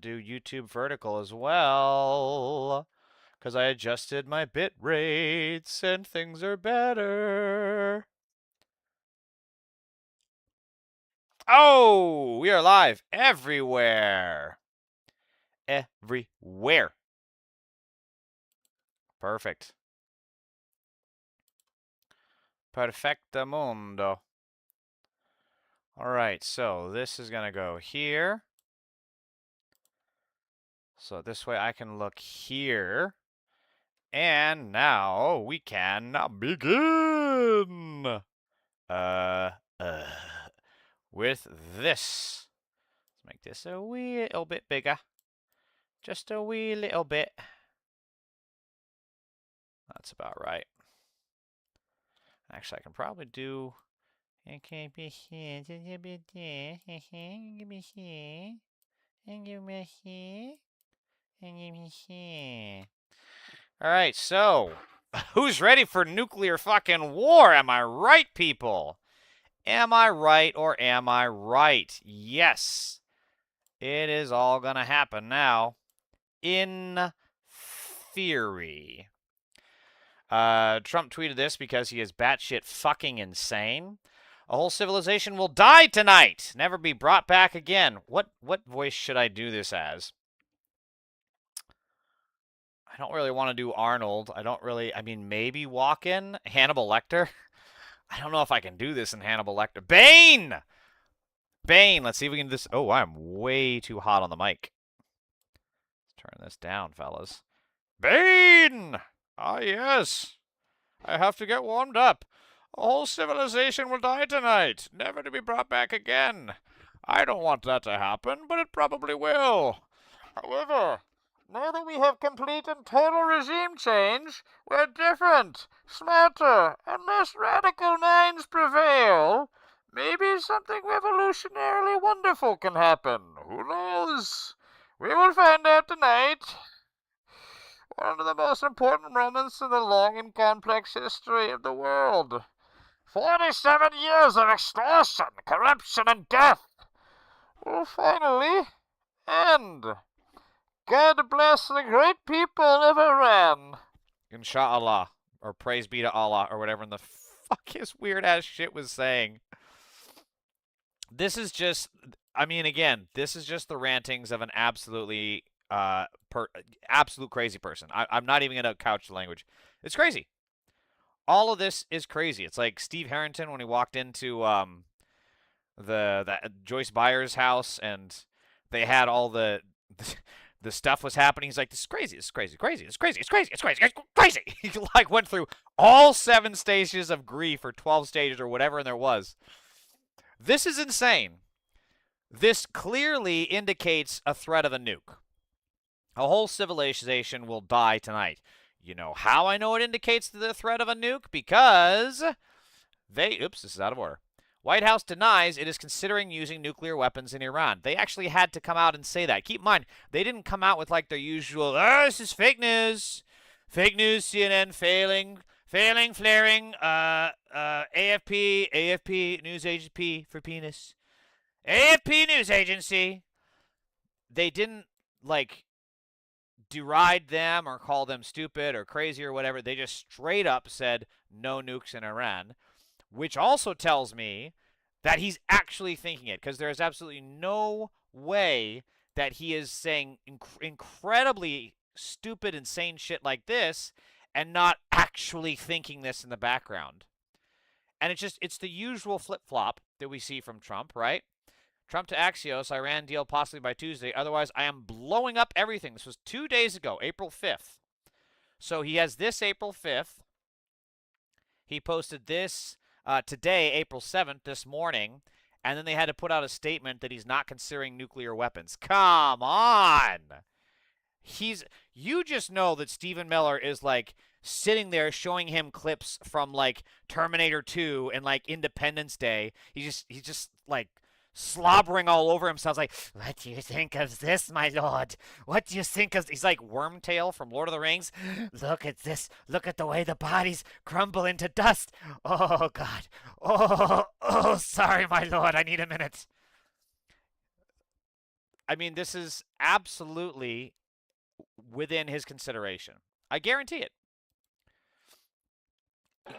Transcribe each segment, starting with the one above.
do YouTube vertical as well. Because I adjusted my bit rates and things are better. Oh, we are live everywhere. Everywhere. Perfect. Perfecto mundo. All right, so this is going to go here. So this way I can look here. And now we can begin. Uh, uh, with this. Let's make this a wee little bit bigger. Just a wee little bit. That's about right. Actually, I can probably do... Alright, so... Who's ready for nuclear fucking war? Am I right, people? Am I right or am I right? Yes. It is all gonna happen now. In theory. Trump tweeted this because he is batshit fucking insane. A whole civilization will die tonight, never be brought back again. What voice should I do this as? I don't really want to do Arnold. I mean, maybe walk in Hannibal Lecter. I don't know if I can do this in Hannibal Lecter. Bane! Bane, let's see if we can do this. Oh, I'm way too hot on the mic. Let's turn this down, fellas. Bane! Ah, yes. I have to get warmed up. A whole civilization will die tonight, never to be brought back again. I don't want that to happen, but it probably will. However, now that we have complete and total regime change, where different, smarter, and less radical minds prevail, maybe something revolutionarily wonderful can happen. Who knows? We will find out tonight. One of the most important moments in the long and complex history of the world. 47 years of extortion, corruption, and death will finally end. God bless the great people of Iran. Inshallah. Or praise be to Allah, or whatever in the fuck his weird-ass shit was saying. This is just... I mean, again, this is just the rantings of an absolutely... absolute crazy person. I'm not even going to couch the language. It's crazy. All of this is crazy. It's like Steve Harrington when he walked into the Joyce Byers' house and they had all the stuff was happening. He's like, this is crazy. This is crazy. Crazy. It's crazy. It's crazy. It's crazy. It's crazy. He like went through all 7 stages of grief or 12 stages or whatever there was. This is insane. This clearly indicates a threat of a nuke. A whole civilization will die tonight. You know how I know it indicates the threat of a nuke? Because oops, this is out of order. White House denies it is considering using nuclear weapons in Iran. They actually had to come out and say that. Keep in mind, they didn't come out with like their usual, this is fake news. Fake news, CNN failing, flaring, AFP, news agency for penis. AFP news agency. They didn't, like, deride them or call them stupid or crazy or whatever. They just straight up said no nukes in Iran, which also tells me that he's actually thinking it, because there is absolutely no way that he is saying incredibly stupid, insane shit like this and not actually thinking this in the background. And it's the usual flip-flop that we see from Trump, right? Trump to Axios, Iran deal possibly by Tuesday. Otherwise, I am blowing up everything. This was 2 days ago, April 5th. So he has this April 5th. He posted this today, April 7th, this morning. And then they had to put out a statement that he's not considering nuclear weapons. Come on! You just know that Stephen Miller is like sitting there showing him clips from like Terminator 2 and like Independence Day. He's just like slobbering all over himself, like, what do you think of this, my lord? What do you think of... He's like Wormtail from Lord of the Rings. Look at this. Look at the way the bodies crumble into dust. Oh, God. Oh, sorry, my lord. I need a minute. I mean, this is absolutely within his consideration. I guarantee it.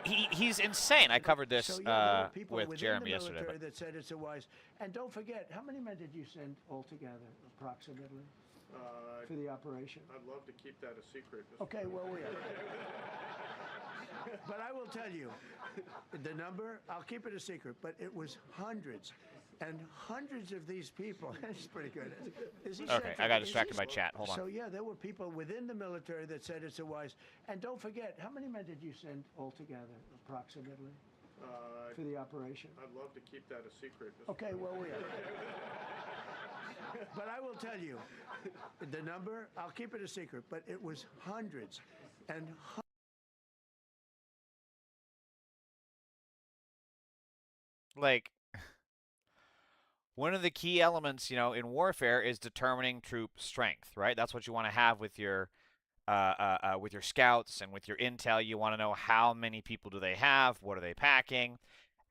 He's insane. I covered this So yeah, there were people with within Jeremy the yesterday. military that said it's a wise. And don't forget, how many men did you send altogether, approximately, for the operation? I'd love to keep that a secret. Okay, well, we are. But I will tell you, the number, I'll keep it a secret, but it was hundreds. And hundreds of these people, that's pretty good. Okay, I got distracted by chat. Hold on. So yeah, there were people within the military that said it's a wise. And don't forget, how many men did you send altogether, approximately, for the operation? I'd love to keep that a secret. Okay, well, we are. But I will tell you, the number, I'll keep it a secret, but it was hundreds and hundreds. Like, one of the key elements, in warfare is determining troop strength, right? That's what you want to have with your scouts and with your intel. You want to know how many people do they have, what are they packing,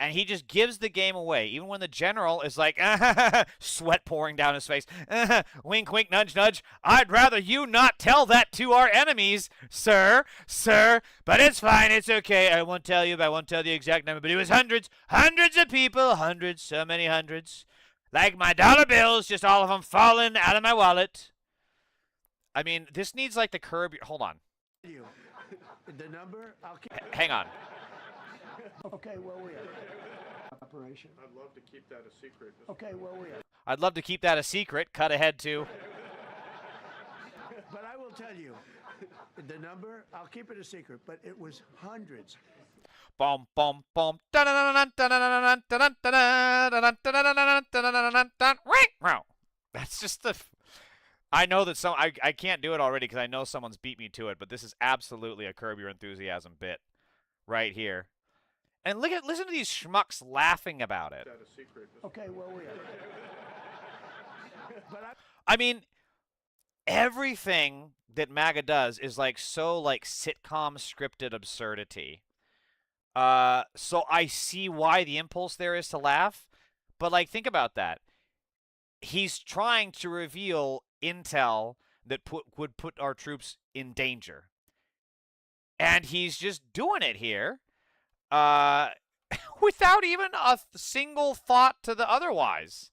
and he just gives the game away. Even when the general is like, sweat pouring down his face, wink, wink, nudge, nudge. I'd rather you not tell that to our enemies, sir, but it's fine, it's okay. I won't tell you, but I won't tell the exact number, but it was hundreds of people, hundreds, so many hundreds. Like my dollar bills, just all of them falling out of my wallet. I mean, this needs like the curb. Hold on. The number, I'll keep. Hang on. Okay, well, we are. Operation. I'd love to keep that a secret. Okay, well, we are. I'd love to keep that a secret. Cut ahead to. But I will tell you, the number, I'll keep it a secret, but it was hundreds. Boom, boom, boom. That's just the. I know that I can't do it already because I know someone's beat me to it, but this is absolutely a Curb Your Enthusiasm bit right here. And listen to these schmucks laughing about it. Okay, well, we are. But I mean, everything that MAGA does is so sitcom scripted absurdity. So I see why the impulse there is to laugh, but think about that. He's trying to reveal intel that would put our troops in danger, and he's just doing it here, without even a single thought to the otherwise.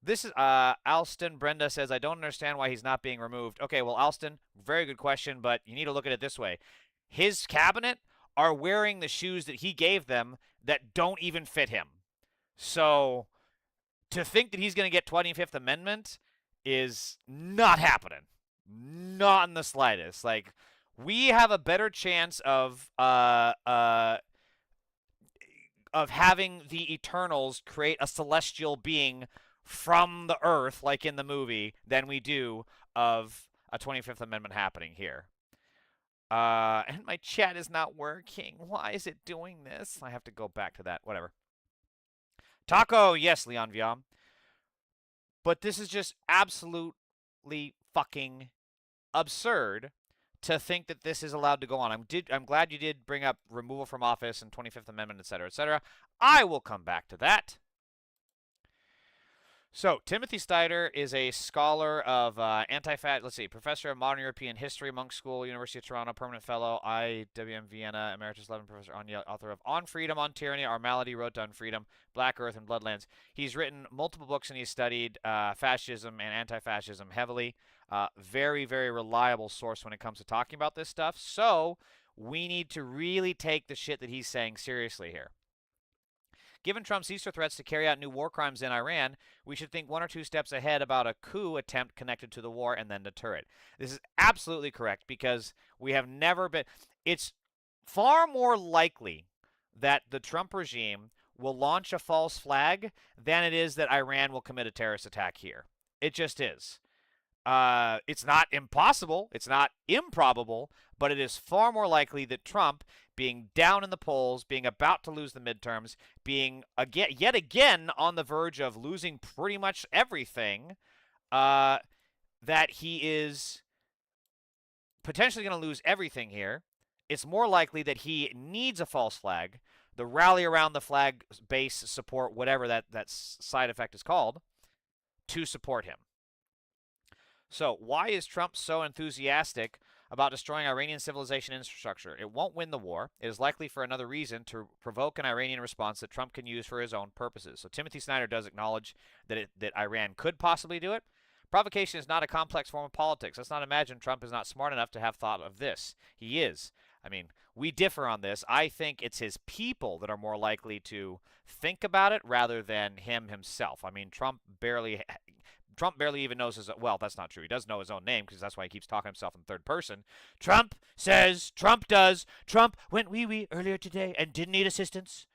This is Alston. Brenda says, I don't understand why he's not being removed. Okay, well, Alston, very good question, but you need to look at it this way. His cabinet are wearing the shoes that he gave them that don't even fit him. So to think that he's going to get 25th Amendment is not happening. Not in the slightest. We have a better chance of having the Eternals create a celestial being from the earth, like in the movie, than we do of a 25th Amendment happening here. And my chat is not working. Why is it doing this? I have to go back to that. Whatever. Taco, yes, Leon Viam. But this is just absolutely fucking absurd to think that this is allowed to go on. I'm glad you did bring up removal from office and 25th Amendment, etc., etc. I will come back to that. So, Timothy Steiner is a scholar of professor of modern European history, Monk School, University of Toronto, permanent fellow, IWM Vienna, emeritus 11 professor, author of On Freedom, On Tyranny, Our Malady, Road to Unfreedom, Black Earth, and Bloodlands. He's written multiple books, and he's studied fascism and anti-fascism heavily. Very, very reliable source when it comes to talking about this stuff. So, we need to really take the shit that he's saying seriously here. Given Trump's Easter threats to carry out new war crimes in Iran, we should think one or two steps ahead about a coup attempt connected to the war and then deter it. This is absolutely correct because we have never been... It's far more likely that the Trump regime will launch a false flag than it is that Iran will commit a terrorist attack here. It just is. It's not impossible. It's not improbable, but it is far more likely that Trump, being down in the polls, being about to lose the midterms, being yet again on the verge of losing pretty much everything, that he is potentially going to lose everything here. It's more likely that he needs a false flag, the rally around the flag base support, whatever that side effect is called, to support him. So, why is Trump so enthusiastic about destroying Iranian civilization infrastructure? It won't win the war. It is likely for another reason to provoke an Iranian response that Trump can use for his own purposes. So, Timothy Snyder does acknowledge that Iran could possibly do it. Provocation is not a complex form of politics. Let's not imagine Trump is not smart enough to have thought of this. He is. I mean, we differ on this. I think it's his people that are more likely to think about it rather than him himself. I mean, Trump barely even knows his, well, that's not true. He does know his own name because that's why he keeps talking himself in third person. Trump says, Trump does, Trump went wee-wee earlier today and didn't need assistance.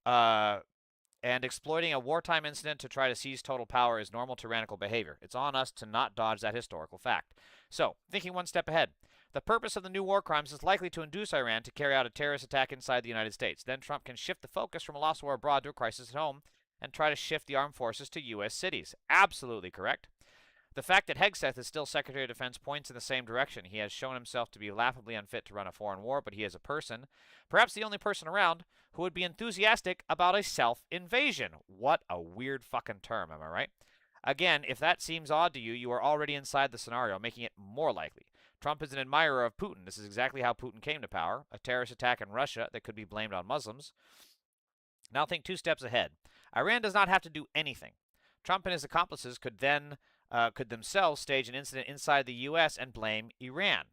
And exploiting a wartime incident to try to seize total power is normal tyrannical behavior. It's on us to not dodge that historical fact. So, thinking one step ahead. The purpose of the new war crimes is likely to induce Iran to carry out a terrorist attack inside the United States. Then Trump can shift the focus from a lost war abroad to a crisis at home and try to shift the armed forces to U.S. cities. Absolutely correct. The fact that Hegseth is still Secretary of Defense points in the same direction. He has shown himself to be laughably unfit to run a foreign war, but he is a person, perhaps the only person around, who would be enthusiastic about a self-invasion. What a weird fucking term, am I right? Again, if that seems odd to you, you are already inside the scenario, making it more likely. Trump is an admirer of Putin. This is exactly how Putin came to power, a terrorist attack in Russia that could be blamed on Muslims. Now think 2 steps ahead. Iran does not have to do anything. Trump and his accomplices could themselves stage an incident inside the U.S. and blame Iran.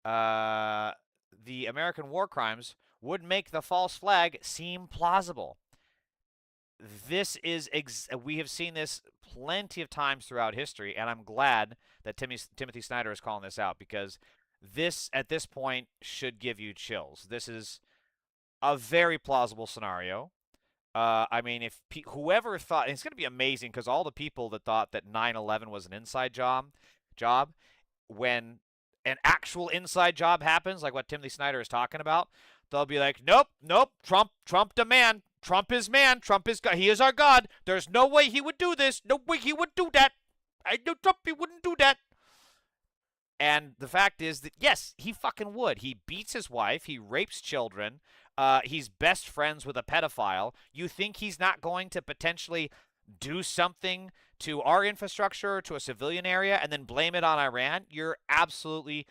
The American war crimes would make the false flag seem plausible. This is we have seen this plenty of times throughout history, and I'm glad that Timothy Snyder is calling this out, because this, at this point, should give you chills. This is a very plausible scenario. I mean, if whoever thought, and it's going to be amazing because all the people that thought that 9/11 was an inside job, when an actual inside job happens, like what Timothy Snyder is talking about, they'll be like, nope, Trump the man. Trump is man. Trump is God. He is our God. There's no way he would do this. No way he would do that. I know Trump, he wouldn't do that. And the fact is that, yes, he fucking would. He beats his wife. He rapes children. He's best friends with a pedophile. You think he's not going to potentially do something to our infrastructure or to a civilian area and then blame it on Iran? You're absolutely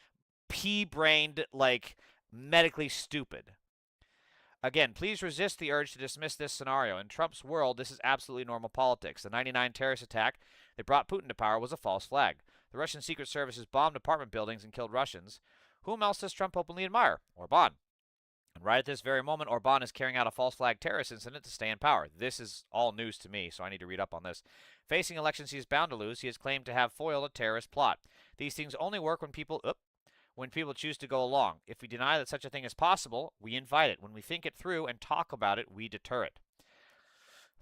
pea-brained, like medically stupid. Again, please resist the urge to dismiss this scenario. In Trump's world, this is absolutely normal politics. The 99 terrorist attack that brought Putin to power was a false flag. The Russian Secret Services bombed apartment buildings and killed Russians. Whom else does Trump openly admire? Orban. And right at this very moment, Orban is carrying out a false flag terrorist incident to stay in power. This is all news to me, so I need to read up on this. Facing elections he is bound to lose, he has claimed to have foiled a terrorist plot. These things only work when people choose to go along. If we deny that such a thing is possible, we invite it. When we think it through and talk about it, we deter it.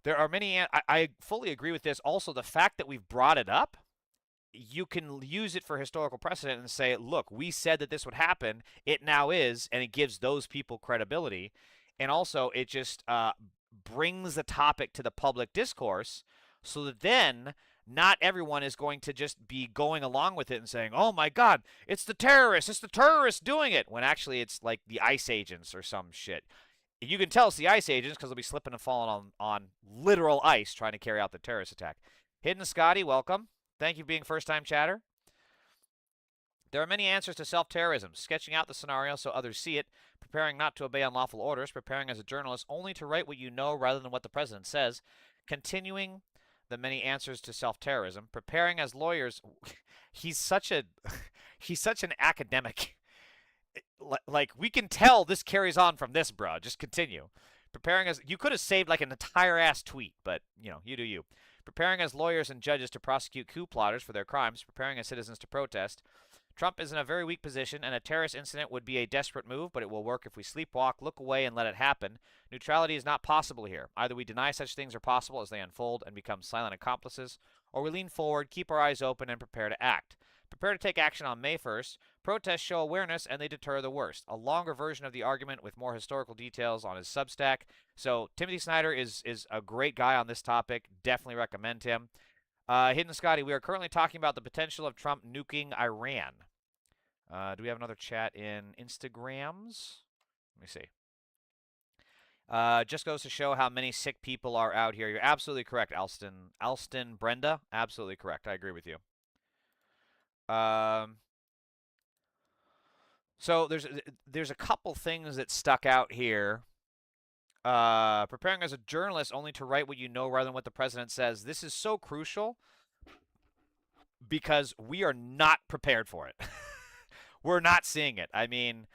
There are many, I fully agree with this. Also, the fact that we've brought it up, you can use it for historical precedent and say, look, we said that this would happen. It now is, and it gives those people credibility. And also, it just brings the topic to the public discourse so that then not everyone is going to just be going along with it and saying, oh my God, it's the terrorists doing it, when actually it's like the ICE agents or some shit. You can tell it's the ICE agents because they'll be slipping and falling on literal ice trying to carry out the terrorist attack. Hidden Scotty, welcome. Thank you for being first-time chatter. There are many answers to self-terrorism. Sketching out the scenario so others see it, preparing not to obey unlawful orders, preparing as a journalist only to write what you know rather than what the president says, continuing the many answers to self-terrorism, preparing as lawyers. He's such an academic. Like, we can tell this carries on from this, bro. Just continue. Preparing as, you could have saved like an entire ass tweet, but you do you. Preparing as lawyers and judges to prosecute coup plotters for their crimes, preparing as citizens to protest. Trump is in a very weak position, and a terrorist incident would be a desperate move, but it will work if we sleepwalk, look away, and let it happen. Neutrality is not possible here. Either we deny such things are possible as they unfold and become silent accomplices, or we lean forward, keep our eyes open, and prepare to act. Prepare to take action on May 1st. Protests show awareness, and they deter the worst. A longer version of the argument with more historical details on his Substack. So Timothy Snyder is a great guy on this topic. Definitely recommend him. Hidden Scotty, we are currently talking about the potential of Trump nuking Iran. Do we have another chat in Instagrams? Let me see. Just goes to show how many sick people are out here. You're absolutely correct, Alston Brenda. Absolutely correct. I agree with you. Um, so there's a couple things that stuck out here. Preparing as a journalist only to write what you know rather than what the president says. This is so crucial because we are not prepared for it. We're not seeing it. I mean,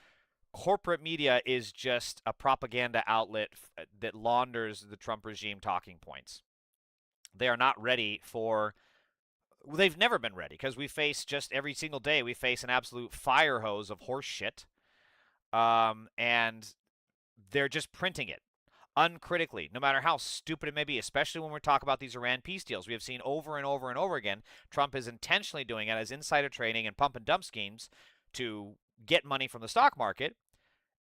corporate media is just a propaganda outlet that launders the Trump regime talking points. They are not ready for. They've never been ready because we face just every single day we face an absolute fire hose of horse shit, and they're just printing it uncritically, no matter how stupid it may be, especially when we talk about these Iran peace deals. We have seen over and over and over again Trump is intentionally doing it as insider trading and pump and dump schemes to get money from the stock market.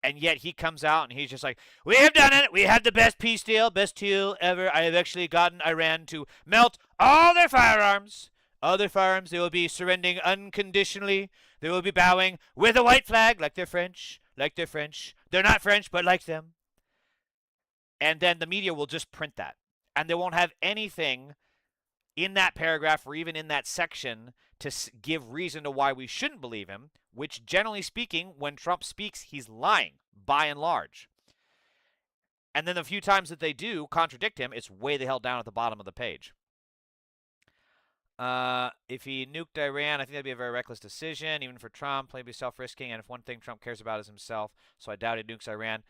And yet he comes out and he's just like, we have done it. We had the best peace deal, best deal ever. I have actually gotten Iran to melt all their firearms. All their firearms, they will be surrendering unconditionally. They will be bowing with a white flag, like they're French. Like they're French. They're not French, but like them. And then the media will just print that. And they won't have anything in that paragraph or even in that section to give reason to why we shouldn't believe him, which generally speaking, when Trump speaks, he's lying by and large. And then the few times that they do contradict him, it's way the hell down at the bottom of the page. If he nuked Iran, I think that'd be a very reckless decision, even for Trump. He'd be self-risking, and if one thing Trump cares about is himself, so I doubt he nukes Iran.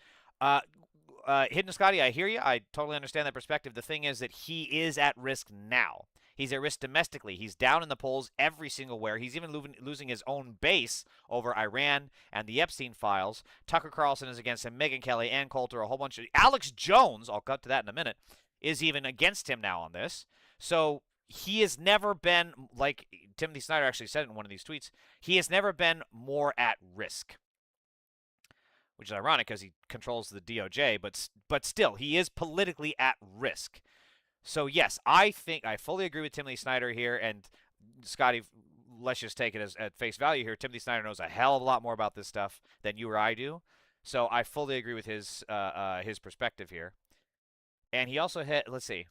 Hidden Scotty, I hear you. I totally understand that perspective. The thing is that he is at risk now. He's at risk domestically. He's down in the polls every single where. He's even losing his own base over Iran and the Epstein files. Tucker Carlson is against him. Megyn Kelly, Ann Coulter, a whole bunch of... Alex Jones, I'll cut to that in a minute, is even against him now on this. So he has never been, like Timothy Snyder actually said in one of these tweets, he has never been more at risk. Which is ironic because he controls the DOJ, but still, he is politically at risk. So yes, I think I fully agree with Timothy Snyder here, and Scotty, let's just take it as at face value here. Timothy Snyder knows a hell of a lot more about this stuff than you or I do, so I fully agree with his perspective here. And he also hit. Let's see.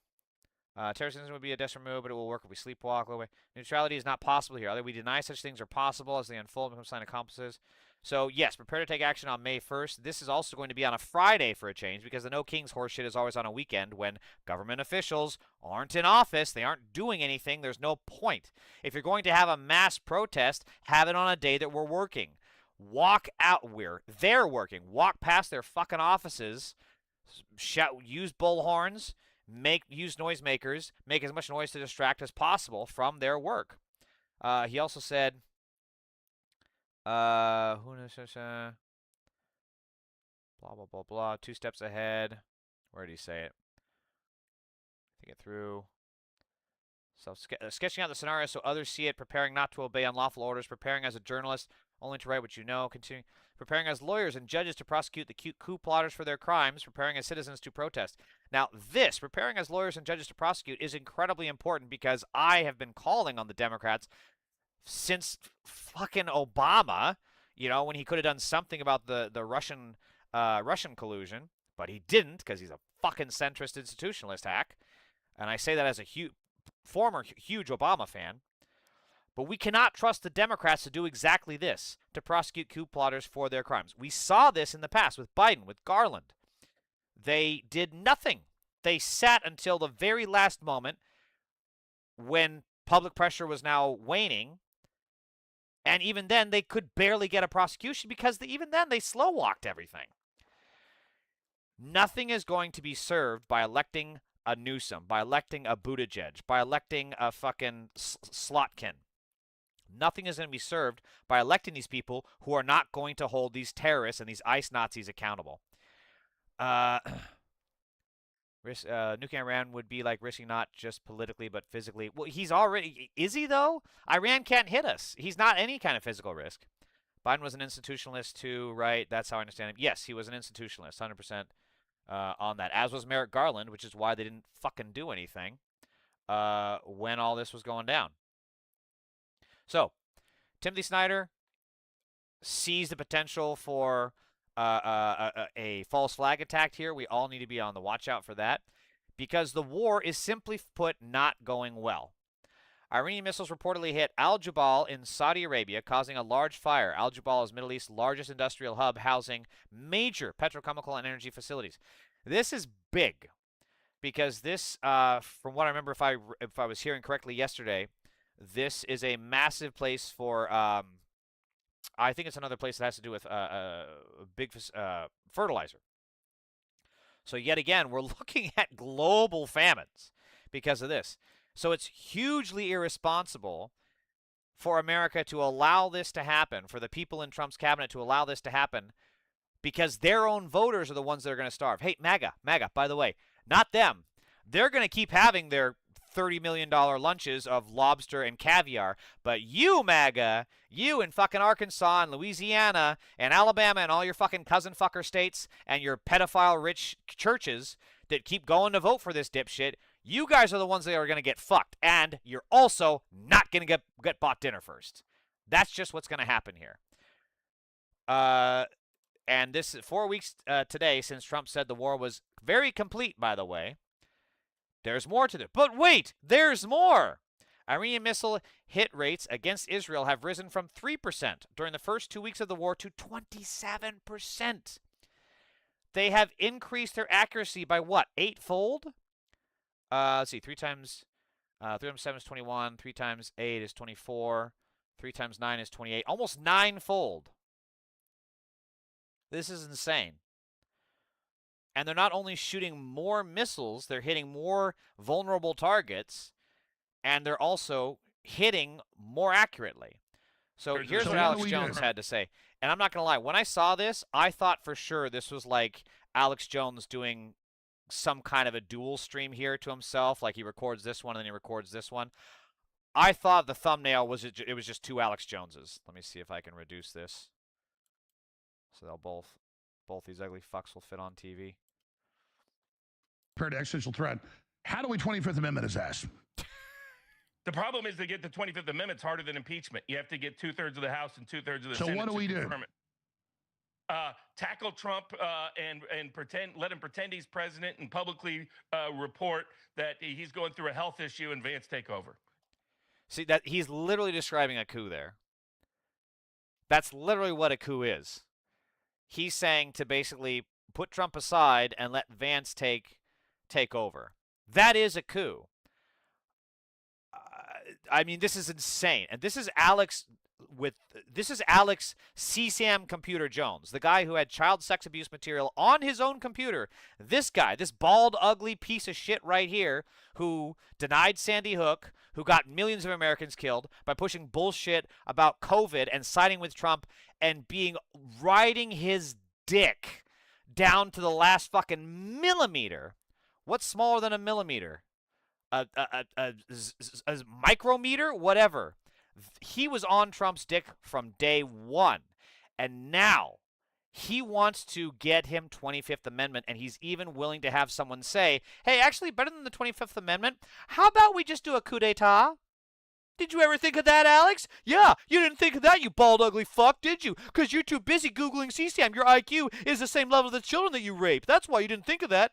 Terrorism would be a desperate move, but it will work if we sleepwalk. Neutrality is not possible here. Either we deny such things are possible as they unfold and become sign accomplices. So, yes, prepare to take action on May 1st. This is also going to be on a Friday for a change because the No Kings horseshit is always on a weekend when government officials aren't in office. They aren't doing anything. There's no point. If you're going to have a mass protest, have it on a day that we're working. Walk out where they're working. Walk past their fucking offices. Shout, use bullhorns. Use noisemakers. Make as much noise to distract as possible from their work. He also said... blah, blah, blah, blah. 2 steps ahead. Where did he say it? Think it through. So, sketching out the scenario so others see it. Preparing not to obey unlawful orders. Preparing as a journalist only to write what you know. Continuing. Preparing as lawyers and judges to prosecute the coup plotters for their crimes. Preparing as citizens to protest. Now, this, preparing as lawyers and judges to prosecute, is incredibly important because I have been calling on the Democrats since fucking Obama, you know, when he could have done something about the Russian collusion, but he didn't because he's a fucking centrist institutionalist hack. And I say that as a former huge Obama fan. But we cannot trust the Democrats to do exactly this, to prosecute coup plotters for their crimes. We saw this in the past with Biden, with Garland. They did nothing. They sat until the very last moment when public pressure was now waning. And even then, they could barely get a prosecution because even then, they slow-walked everything. Nothing is going to be served by electing a Newsom, by electing a Buttigieg, by electing a fucking Slotkin. Nothing is going to be served by electing these people who are not going to hold these terrorists and these ICE Nazis accountable. Nuking Iran would be like risking not just politically but physically. Well, he's already... Is he, though? Iran can't hit us. He's not any kind of physical risk. Biden was an institutionalist, too, right? That's how I understand him. Yes, he was an institutionalist, 100% on that. As was Merrick Garland, which is why they didn't fucking do anything when all this was going down. So, Timothy Snyder sees the potential for a false flag attack here. We all need to be on the watch out for that because the war is simply put not going well. Iranian missiles reportedly hit Al Jubal in Saudi Arabia, causing a large fire. Al Jubal is Middle East's largest industrial hub, housing major petrochemical and energy facilities. This is big because this, from what I remember, if I was hearing correctly yesterday, this is a massive place for. I think it's another place that has to do with big fertilizer. So yet again, we're looking at global famines because of this. So it's hugely irresponsible for America to allow this to happen, for the people in Trump's cabinet to allow this to happen, because their own voters are the ones that are going to starve. Hey, MAGA, by the way, not them. They're going to keep having their $30 million lunches of lobster and caviar, but you, MAGA, you in fucking Arkansas and Louisiana and Alabama and all your fucking cousin fucker states and your pedophile-rich churches that keep going to vote for this dipshit, you guys are the ones that are going to get fucked, and you're also not going to get bought dinner first. That's just what's going to happen here. And this is 4 weeks today since Trump said the war was very complete, by the way. There's more to this. But wait, there's more. Iranian missile hit rates against Israel have risen from 3% during the first 2 weeks of the war to 27%. They have increased their accuracy by what? 8-fold? Let's see. 3 times 7 is 21. 3 times 8 is 24. 3 times 9 is 28. Almost 9-fold. This is insane. And they're not only shooting more missiles, they're hitting more vulnerable targets, and they're also hitting more accurately. So here's what Alex Jones had to say. And I'm not going to lie, when I saw this, I thought for sure this was like Alex Jones doing some kind of a dual stream here to himself, like he records this one and then he records this one. I thought the thumbnail was it was just two Alex Joneses. Let me see if I can reduce this. So they'll both these ugly fucks will fit on TV. Compared to existential threat, how do we 25th Amendment his ass? The problem is to get the 25th Amendment is harder than impeachment. You have to get 2/3 of the House and 2/3 of the Senate. So what do we do? Tackle Trump and let him pretend he's president and publicly report that he's going through a health issue and Vance take over. See, that he's literally describing a coup there. That's literally what a coup is. He's saying to basically put Trump aside and let Vance take over. That is a coup. I mean, this is insane. And this is Alex CSAM Computer Jones, the guy who had child sex abuse material on his own computer. This guy, this bald, ugly piece of shit right here, who denied Sandy Hook, who got millions of Americans killed by pushing bullshit about COVID and siding with Trump and riding his dick down to the last fucking millimeter. What's smaller than a millimeter? A micrometer? Whatever. He was on Trump's dick from day one. And now he wants to get him 25th Amendment, and he's even willing to have someone say, hey, actually, better than the 25th Amendment, how about we just do a coup d'etat? Did you ever think of that, Alex? Yeah, you didn't think of that, you bald, ugly fuck, did you? Because you're too busy Googling CSAM. Your IQ is the same level as the children that you raped. That's why you didn't think of that.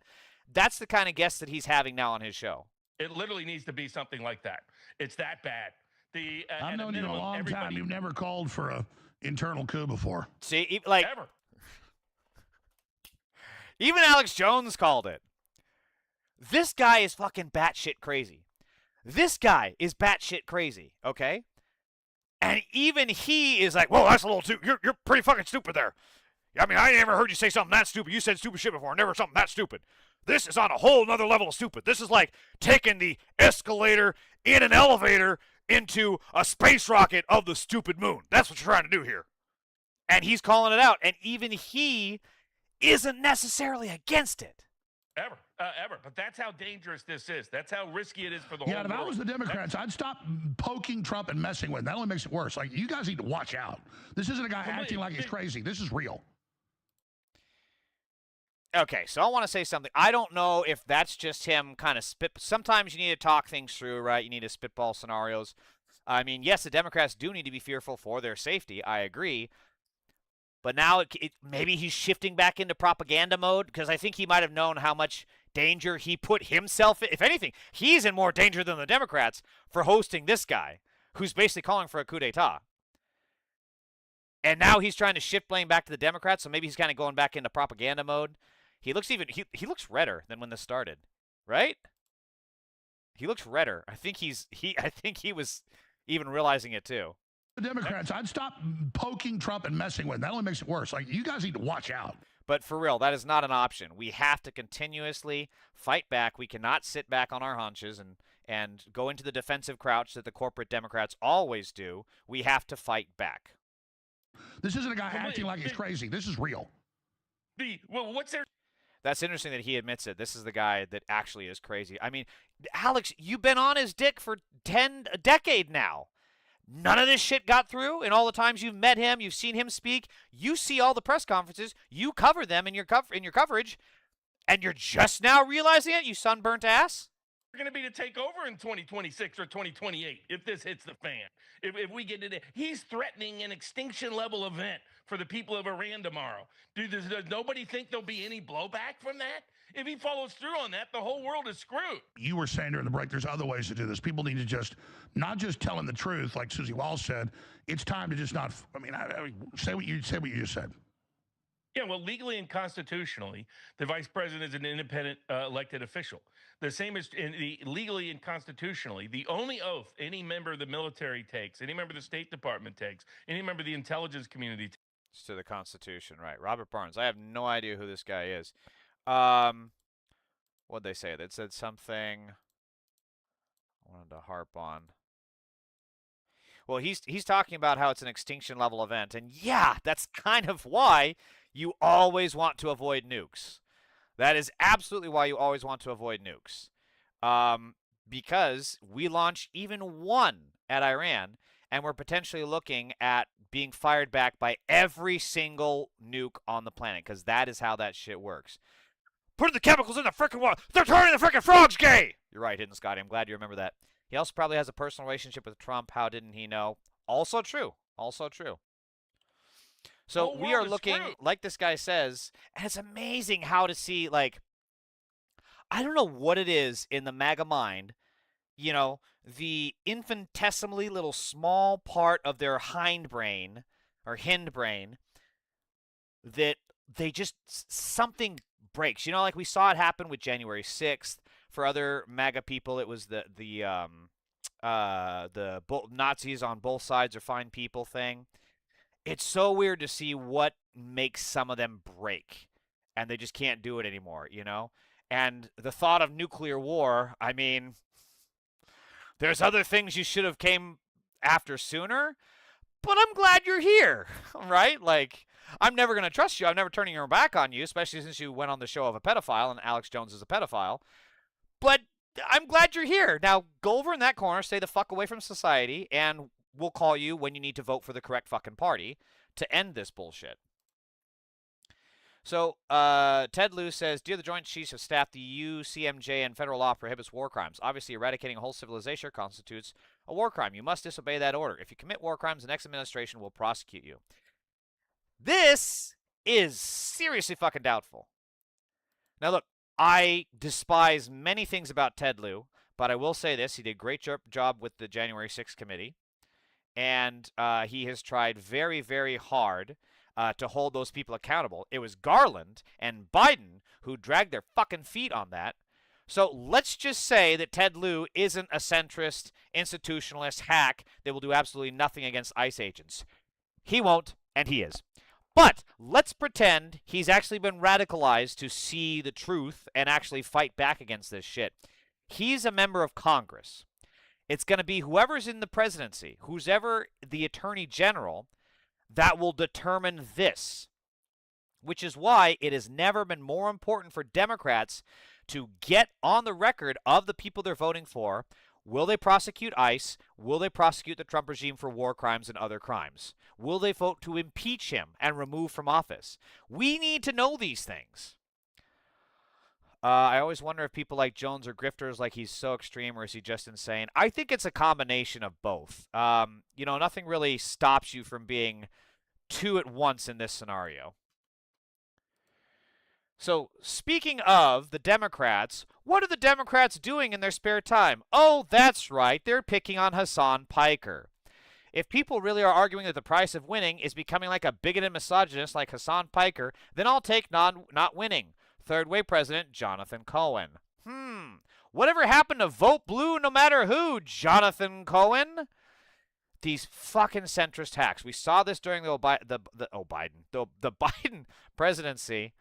That's the kind of guest that he's having now on his show. It literally needs to be something like that. It's that bad. I've known you a long time. You've never called for a internal coup before. See, like ever. Even Alex Jones called it. This guy is fucking batshit crazy. This guy is batshit crazy, okay? And even he is like, whoa, that's a little too, you're pretty fucking stupid there. I mean, I never heard you say something that stupid. You said stupid shit before. Never something that stupid. This is on a whole nother level of stupid. This is like taking the escalator in an elevator into a space rocket of the stupid moon. That's what you're trying to do here. And he's calling it out. And even he isn't necessarily against it. Ever. But that's how dangerous this is. That's how risky it is for the whole world. Yeah, if I was the Democrats, I'd stop poking Trump and messing with him. That only makes it worse. Like, you guys need to watch out. This isn't a guy acting like he's crazy. This is real. Okay, so I want to say something. I don't know if that's just him kind of sometimes you need to talk things through, right? You need to spitball scenarios. I mean, yes, the Democrats do need to be fearful for their safety. I agree. But now maybe he's shifting back into propaganda mode because I think he might have known how much danger he put himself in. If anything, he's in more danger than the Democrats for hosting this guy who's basically calling for a coup d'etat. And now he's trying to shift blame back to the Democrats, so maybe he's kind of going back into propaganda mode. He looks he looks redder than when this started, right? He looks redder. I think he was even realizing it too. The Democrats, I'd stop poking Trump and messing with him. That only makes it worse. Like, you guys need to watch out. But for real, that is not an option. We have to continuously fight back. We cannot sit back on our haunches and go into the defensive crouch that the corporate Democrats always do. We have to fight back. This isn't a guy acting like he's crazy. This is real. Well, what's their... That's interesting that he admits it. This is the guy that actually is crazy. I mean, Alex, you've been on his dick for a decade now. None of this shit got through in all the times you've met him, you've seen him speak, you see all the press conferences, you cover them in your coverage, and you're just now realizing it, you sunburnt ass? Going to be to take over in 2026 or 2028 if this hits the fan. If we get it, he's threatening an extinction level event for the people of Iran tomorrow. Does nobody think there'll be any blowback from that? If he follows through on that, the whole world is screwed. You were saying during the break, there's other ways to do this. People need to just, not just tell him the truth, like Susie Walsh said. It's time to just not, say what you just said. Yeah, well, legally and constitutionally, the vice president is an independent elected official. The same as legally and constitutionally, the only oath any member of the military takes, any member of the State Department takes, any member of the intelligence community takes. It's to the Constitution, right? Robert Barnes. I have no idea who this guy is. What'd they say? They said something I wanted to harp on. Well, he's talking about how it's an extinction level event, and yeah, that's kind of why you always want to avoid nukes. That is absolutely why you always want to avoid nukes. Because we launch even one at Iran, and we're potentially looking at being fired back by every single nuke on the planet, because that is how that shit works. Put the chemicals in the frickin' water. They're turning the frickin' frogs gay! You're right, Hidden Scotty. I'm glad you remember that. He also probably has a personal relationship with Trump. How didn't he know? Also true. Also true. So we are looking, like this guy says, and it's amazing how to see, like, I don't know what it is in the MAGA mind, you know, the infinitesimally little small part of their hindbrain, or hindbrain, that they just, something breaks. You know, like we saw it happen with January 6th. For other MAGA people, it was the Nazis on both sides are fine people thing. It's so weird to see what makes some of them break, and they just can't do it anymore, you know? And the thought of nuclear war, I mean, there's other things you should have came after sooner, but I'm glad you're here, right? Like, I'm never going to trust you. I'm never turning your back on you, especially since you went on the show of a pedophile, and Alex Jones is a pedophile. But I'm glad you're here. Now, go over in that corner, stay the fuck away from society, and we'll call you when you need to vote for the correct fucking party to end this bullshit. So, Ted Lieu says, Dear the Joint Chiefs of Staff, the UCMJ and federal law prohibits war crimes. Obviously, eradicating a whole civilization constitutes a war crime. You must disobey that order. If you commit war crimes, the next administration will prosecute you. This is seriously fucking doubtful. Now, look, I despise many things about Ted Lieu, but I will say this. He did a great job with the January 6th committee, and he has tried very, very hard to hold those people accountable. It was Garland and Biden who dragged their fucking feet on that. So let's just say that Ted Lieu isn't a centrist, institutionalist hack that will do absolutely nothing against ICE agents. He won't, and he is. But let's pretend he's actually been radicalized to see the truth and actually fight back against this shit. He's a member of Congress. It's going to be whoever's in the presidency, who's ever the attorney general, that will determine this, which is why it has never been more important for Democrats to get on the record of the people they're voting for. Will they prosecute ICE? Will they prosecute the Trump regime for war crimes and other crimes? Will they vote to impeach him and remove from office? We need to know these things. I always wonder if people like Jones are grifters, like he's so extreme, or is he just insane? I think it's a combination of both. You know, nothing really stops you from being two at once in this scenario. So, speaking of the Democrats, what are the Democrats doing in their spare time? Oh, that's right, they're picking on Hassan Piker. If people really are arguing that the price of winning is becoming like a bigoted misogynist like Hassan Piker, then I'll take not winning. Third way president Jonathan Cohen. Whatever happened to vote blue no matter who, Jonathan Cohen? These fucking centrist hacks. We saw this during the Biden presidency,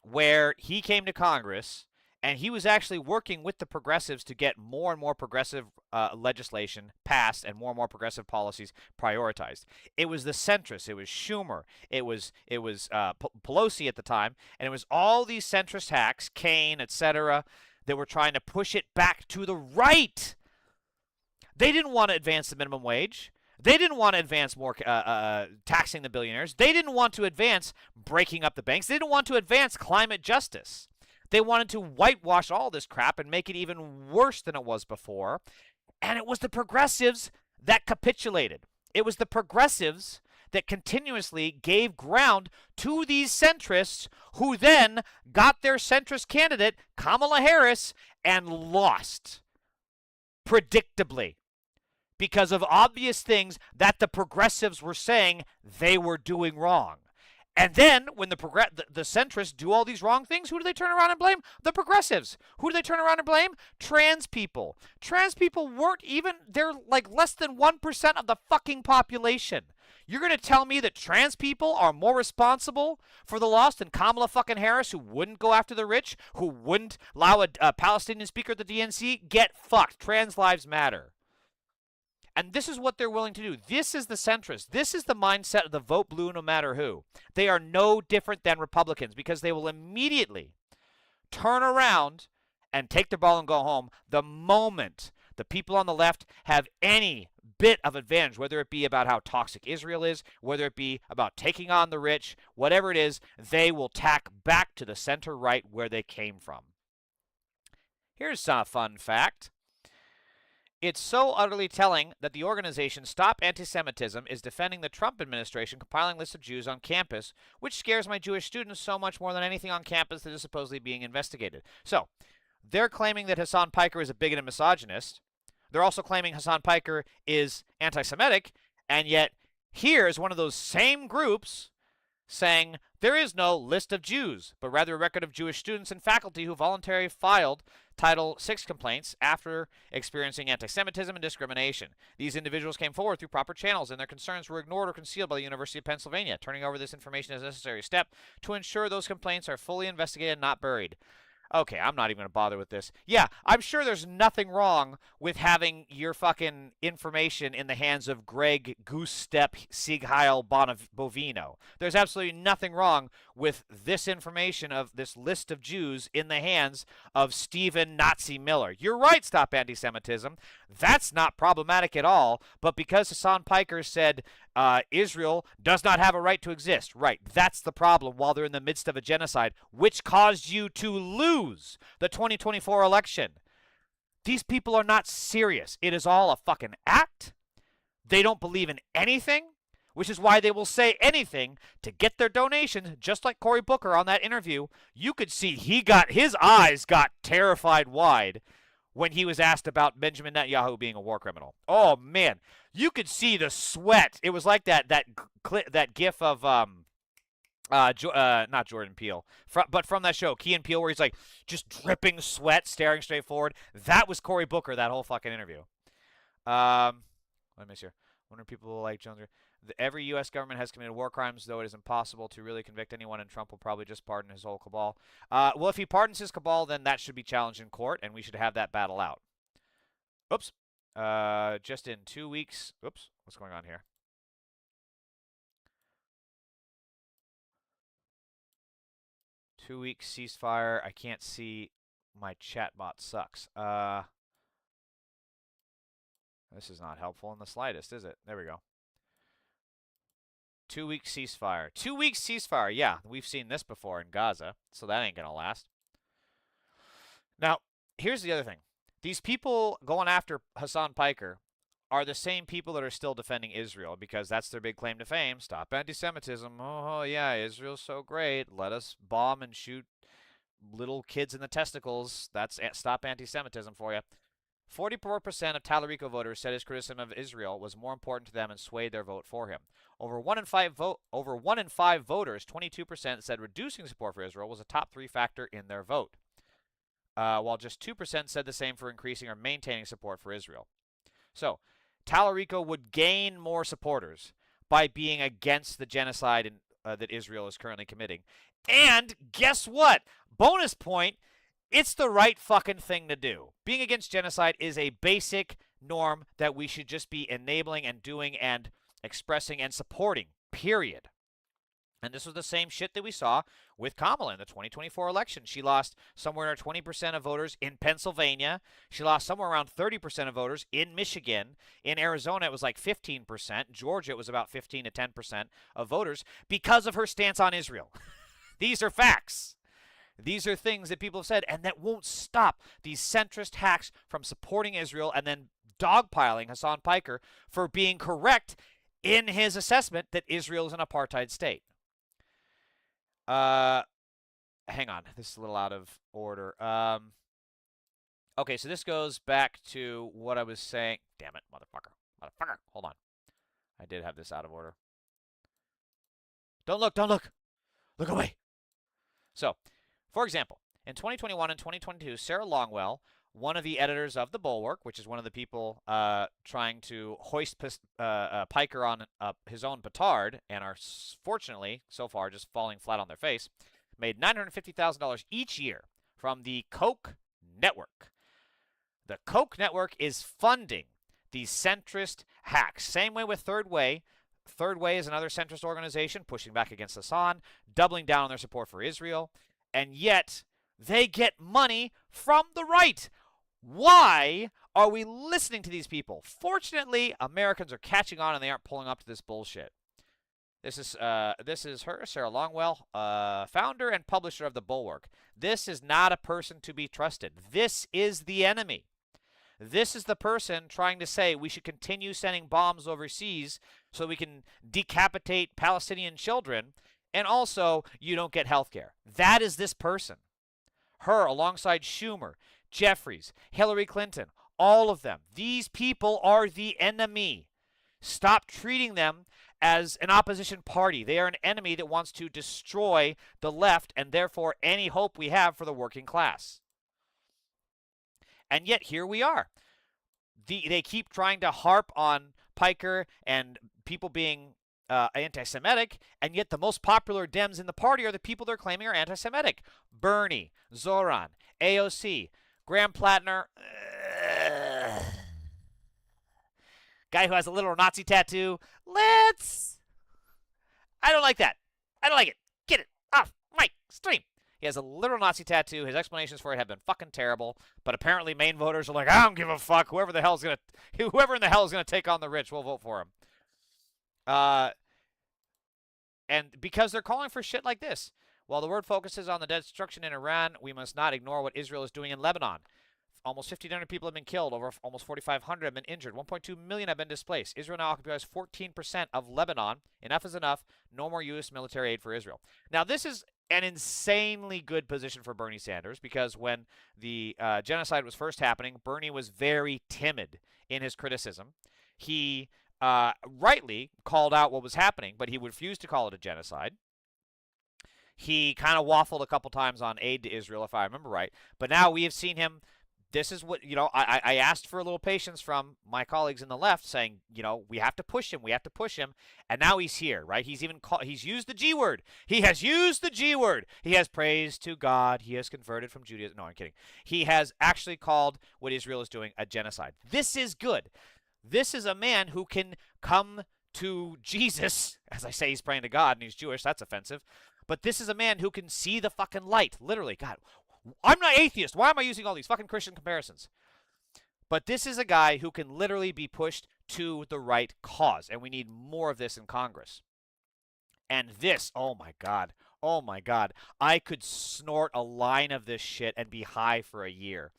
where he came to Congress and he was actually working with the progressives to get more and more progressive legislation passed and more progressive policies prioritized. It was the centrists. It was Schumer. It was Pelosi at the time, and it was all these centrist hacks, Kaine, etc., that were trying to push it back to the right. They didn't want to advance the minimum wage. They didn't want to advance more taxing the billionaires. They didn't want to advance breaking up the banks. They didn't want to advance climate justice. They wanted to whitewash all this crap and make it even worse than it was before. And it was the progressives that capitulated. It was the progressives that continuously gave ground to these centrists, who then got their centrist candidate, Kamala Harris, and lost predictably, because of obvious things that the progressives were saying they were doing wrong. And then when the centrists do all these wrong things, who do they turn around and blame? The progressives. Who do they turn around and blame? Trans people. Trans people weren't even, they're like less than 1% of the fucking population. You're going to tell me that trans people are more responsible for the loss than Kamala fucking Harris, who wouldn't go after the rich, who wouldn't allow a Palestinian speaker at the DNC? Get fucked. Trans lives matter. And this is what they're willing to do. This is the centrist. This is the mindset of the vote blue no matter who. They are no different than Republicans, because they will immediately turn around and take the ball and go home the moment the people on the left have any bit of advantage, whether it be about how toxic Israel is, whether it be about taking on the rich, whatever it is, they will tack back to the center right where they came from. Here's a fun fact. It's so utterly telling that the organization Stop Anti-Semitism is defending the Trump administration compiling lists of Jews on campus, which scares my Jewish students so much more than anything on campus that is supposedly being investigated. So, they're claiming that Hassan Piker is a bigot and misogynist. They're also claiming Hassan Piker is anti-Semitic, and yet here is one of those same groups saying there is no list of Jews, but rather a record of Jewish students and faculty who voluntarily filed Title VI complaints after experiencing anti-Semitism and discrimination. These individuals came forward through proper channels, and their concerns were ignored or concealed by the University of Pennsylvania. Turning over this information is a necessary step to ensure those complaints are fully investigated and not buried. Okay, I'm not even going to bother with this. Yeah, I'm sure there's nothing wrong with having your fucking information in the hands of Greg Goosestep Siegheil Bovino. There's absolutely nothing wrong with this information of this list of Jews in the hands of Stephen Nazi Miller. You're right, Stop Anti-Semitism. That's not problematic at all, but because Hassan Piker said Israel does not have a right to exist, right, that's the problem while they're in the midst of a genocide, which caused you to lose the 2024 election. These people are not serious. It is all a fucking act. They don't believe in anything, which is why they will say anything to get their donations, just like Cory Booker on that interview. You could see his eyes got terrified wide when he was asked about Benjamin Netanyahu being a war criminal. Oh man, you could see the sweat. It was like that gif of not Jordan Peele, but from that show, Key and Peele, where he's like just dripping sweat, staring straight forward. That was Cory Booker, that whole fucking interview. Let me see here. Wonder if people like Jones. Every U.S. government has committed war crimes, though it is impossible to really convict anyone, and Trump will probably just pardon his whole cabal. Well, if he pardons his cabal, then that should be challenged in court, and we should have that battle out. Oops. Just in 2 weeks. Oops. What's going on here? Two-week ceasefire. I can't see. My chatbot sucks. This is not helpful in the slightest, is it? There we go. 2-week ceasefire. 2-week ceasefire. Yeah, we've seen this before in Gaza, so that ain't gonna last. Now, here's the other thing. These people going after Hassan Piker are the same people that are still defending Israel because that's their big claim to fame. Stop anti-Semitism. Oh, yeah, Israel's so great. Let us bomb and shoot little kids in the testicles. That's stop anti-Semitism for you. 44% of Talarico voters said his criticism of Israel was more important to them and swayed their vote for him. Over one in five voters, 22% said reducing support for Israel was a top 3 factor in their vote, while just 2% said the same for increasing or maintaining support for Israel. So, Talarico would gain more supporters by being against the genocide that Israel is currently committing. And guess what? Bonus point, it's the right fucking thing to do. Being against genocide is a basic norm that we should just be enabling and doing and expressing and supporting, period. And this was the same shit that we saw with Kamala in the 2024 election. She lost somewhere around 20% of voters in Pennsylvania. She lost somewhere around 30% of voters in Michigan. In Arizona, it was like 15%. Georgia, it was about 15 to 10% of voters because of her stance on Israel. These are facts. These are things that people have said, and that won't stop these centrist hacks from supporting Israel and then dogpiling Hassan Piker for being correct in his assessment that Israel is an apartheid state. Hang on. This is a little out of order. Okay, so this goes back to what I was saying. Damn it, motherfucker. Motherfucker. Hold on. I did have this out of order. Don't look. Don't look. Look away. So, for example, in 2021 and 2022, Sarah Longwell, one of the editors of The Bulwark, which is one of the people trying to hoist Piker on his own petard, and are fortunately, so far, just falling flat on their face, made $950,000 each year from the Koch network. The Koch network is funding these centrist hacks. Same way with Third Way. Third Way is another centrist organization pushing back against Hassan, doubling down on their support for Israel, and yet they get money from the right. Why are we listening to these people? Fortunately, Americans are catching on and they aren't pulling up to this bullshit. This is her, Sarah Longwell, founder and publisher of The Bulwark. This is not a person to be trusted. This is the enemy. This is the person trying to say we should continue sending bombs overseas so we can decapitate Palestinian children, and also you don't get health care. That is this person. Her, alongside Schumer, Jeffries, Hillary Clinton, all of them. These people are the enemy. Stop treating them as an opposition party. They are an enemy that wants to destroy the left and therefore any hope we have for the working class. And yet here we are. They keep trying to harp on Piker and people being anti-Semitic, and yet the most popular Dems in the party are the people they're claiming are anti-Semitic. Bernie, Zoran, AOC, Graham Plattner, guy who has a little Nazi tattoo. I don't like that. I don't like it. Get it off my stream. He has a literal Nazi tattoo. His explanations for it have been fucking terrible. But apparently, Maine voters are like, I don't give a fuck. Whoever in the hell is gonna take on the rich, we'll vote for him. And because they're calling for shit like this. While the word focuses on the destruction in Iran, we must not ignore what Israel is doing in Lebanon. Almost 1,500 people have been killed. Over almost 4,500 have been injured. 1.2 million have been displaced. Israel now occupies 14% of Lebanon. Enough is enough. No more U.S. military aid for Israel. Now, this is an insanely good position for Bernie Sanders because when the genocide was first happening, Bernie was very timid in his criticism. He rightly called out what was happening, but he refused to call it a genocide. He kind of waffled a couple times on aid to Israel, if I remember right. But now we have seen him. This is what, I asked for a little patience from my colleagues in the left saying, we have to push him. We have to push him. And now he's here, right? He's used the G word. He has used the G word. He has praised to God. He has converted from Judaism. No, I'm kidding. He has actually called what Israel is doing a genocide. This is good. This is a man who can come to Jesus. As I say, he's praying to God and he's Jewish. That's offensive. But this is a man who can see the fucking light. Literally, God. I'm not atheist. Why am I using all these fucking Christian comparisons? But this is a guy who can literally be pushed to the right cause. And we need more of this in Congress. And this, oh my God. Oh my God. I could snort a line of this shit and be high for a year.